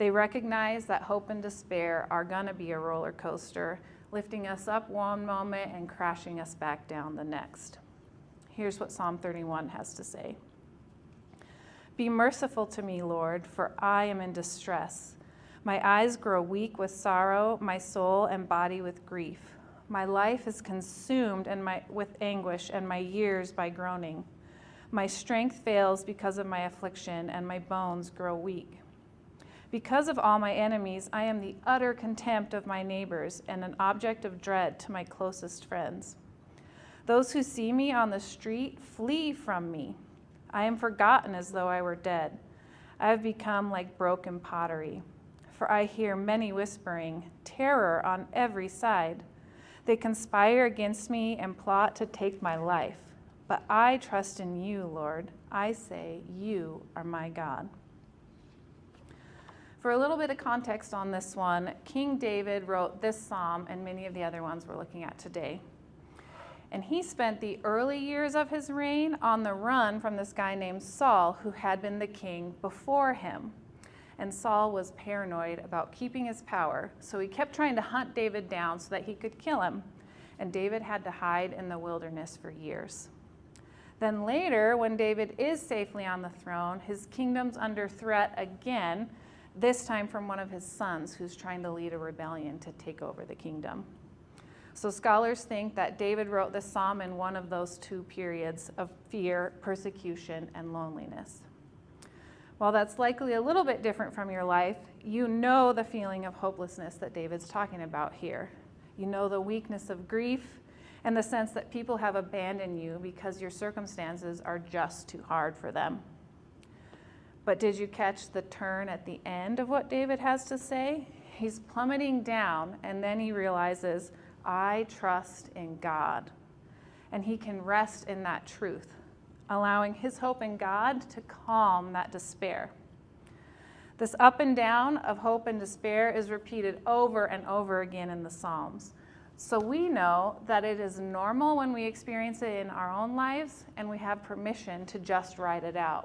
They recognize that hope and despair are going to be a roller coaster, lifting us up one moment and crashing us back down the next. Here's what Psalm 31 has to say. Be merciful to me, Lord, for I am in distress. My eyes grow weak with sorrow, my soul and body with grief. My life is consumed with anguish, and my years by groaning. My strength fails because of my affliction, and my bones grow weak. Because of all my enemies, I am the utter contempt of my neighbors and an object of dread to my closest friends. Those who see me on the street flee from me. I am forgotten as though I were dead. I have become like broken pottery. For I hear many whispering, terror on every side. They conspire against me and plot to take my life. But I trust in you, Lord. I say, you are my God. For a little bit of context on this one, King David wrote this psalm and many of the other ones we're looking at today. And he spent the early years of his reign on the run from this guy named Saul, who had been the king before him. And Saul was paranoid about keeping his power, so he kept trying to hunt David down so that he could kill him. And David had to hide in the wilderness for years. Then later, when David is safely on the throne, his kingdom's under threat again, this time from one of his sons who's trying to lead a rebellion to take over the kingdom. So scholars think that David wrote this psalm in one of those two periods of fear, persecution, and loneliness. While that's likely a little bit different from your life, you know the feeling of hopelessness that David's talking about here. You know the weakness of grief and the sense that people have abandoned you because your circumstances are just too hard for them. But did you catch the turn at the end of what David has to say? He's plummeting down, and then he realizes, I trust in God. And he can rest in that truth, allowing his hope in God to calm that despair. This up and down of hope and despair is repeated over and over again in the Psalms. So we know that it is normal when we experience it in our own lives, and we have permission to just ride it out.